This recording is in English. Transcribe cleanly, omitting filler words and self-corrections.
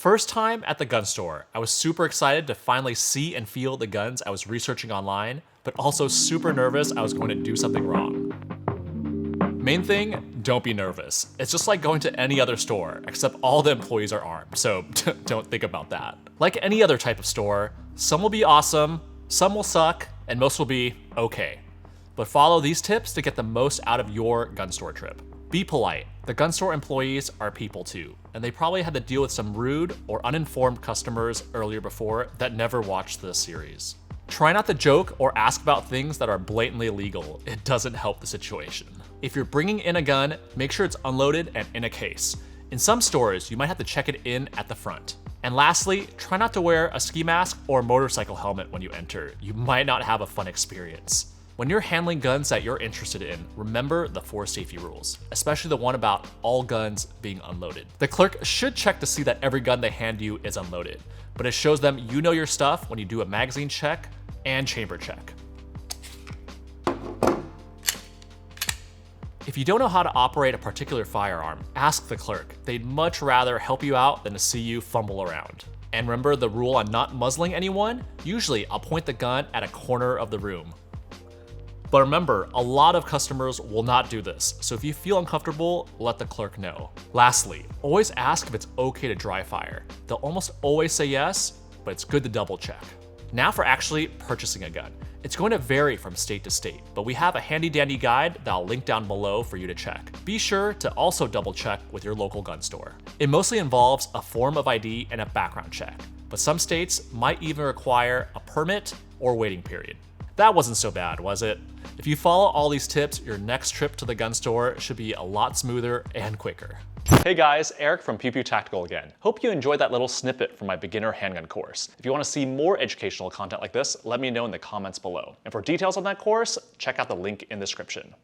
First time at the gun store, I was super excited to finally see and feel the guns I was researching online, but also super nervous I was going to do something wrong. Main thing, don't be nervous. It's just like going to any other store, except all the employees are armed, so don't think about that. Like any other type of store, some will be awesome, some will suck, and most will be okay. But follow these tips to get the most out of your gun store trip. Be polite. The gun store employees are people too, and they probably had to deal with some rude or uninformed customers earlier before that never watched this series. Try not to joke or ask about things that are blatantly illegal. It doesn't help the situation. If you're bringing in a gun, make sure it's unloaded and in a case. In some stores, you might have to check it in at the front. And lastly, try not to wear a ski mask or motorcycle helmet when you enter. You might not have a fun experience. When you're handling guns that you're interested in, remember the 4 safety rules, especially the one about all guns being unloaded. The clerk should check to see that every gun they hand you is unloaded, but it shows them you know your stuff when you do a magazine check and chamber check. If you don't know how to operate a particular firearm, ask the clerk. They'd much rather help you out than to see you fumble around. And remember the rule on not muzzling anyone? Usually, I'll point the gun at a corner of the room. But remember, a lot of customers will not do this, so if you feel uncomfortable, let the clerk know. Lastly, always ask if it's okay to dry fire. They'll almost always say yes, but it's good to double check. Now for actually purchasing a gun. It's going to vary from state to state, but we have a handy dandy guide that I'll link down below for you to check. Be sure to also double check with your local gun store. It mostly involves a form of ID and a background check, but some states might even require a permit or waiting period. That wasn't so bad, was it? If you follow all these tips, your next trip to the gun store should be a lot smoother and quicker. Hey guys, Eric from Pew Pew Tactical again. Hope you enjoyed that little snippet from my beginner handgun course. If you want to see more educational content like this, let me know in the comments below. And for details on that course, check out the link in the description.